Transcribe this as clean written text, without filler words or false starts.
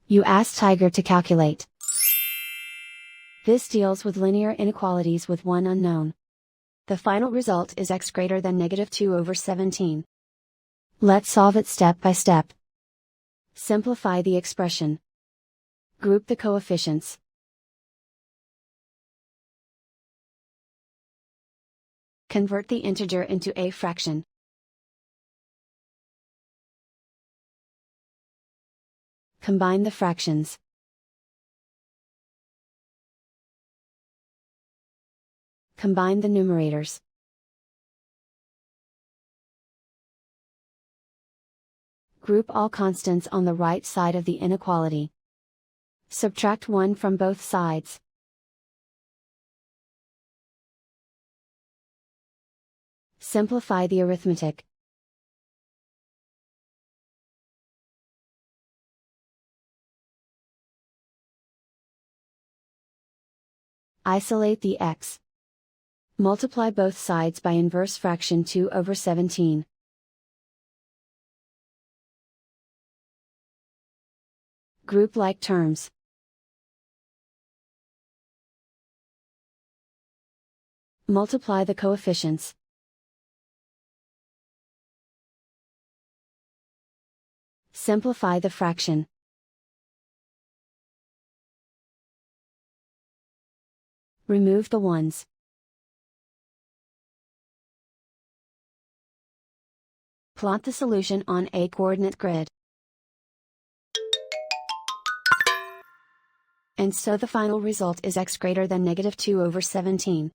You ask Tiger to calculate. This deals with linear inequalities with one unknown. The final result is x greater than -2/17. Let's solve it step by step. Simplify the expression. Group the coefficients. Convert the integer into a fraction. Combine the fractions. Combine the numerators. Group all constants on the right side of the inequality. Subtract 1 from both sides. Simplify the arithmetic. Isolate the x. Multiply both sides by inverse fraction 2/17. Group like terms. Multiply the coefficients. Simplify the fraction. Remove the ones. Plot the solution on a coordinate grid. And so the final result is x greater than -2/17.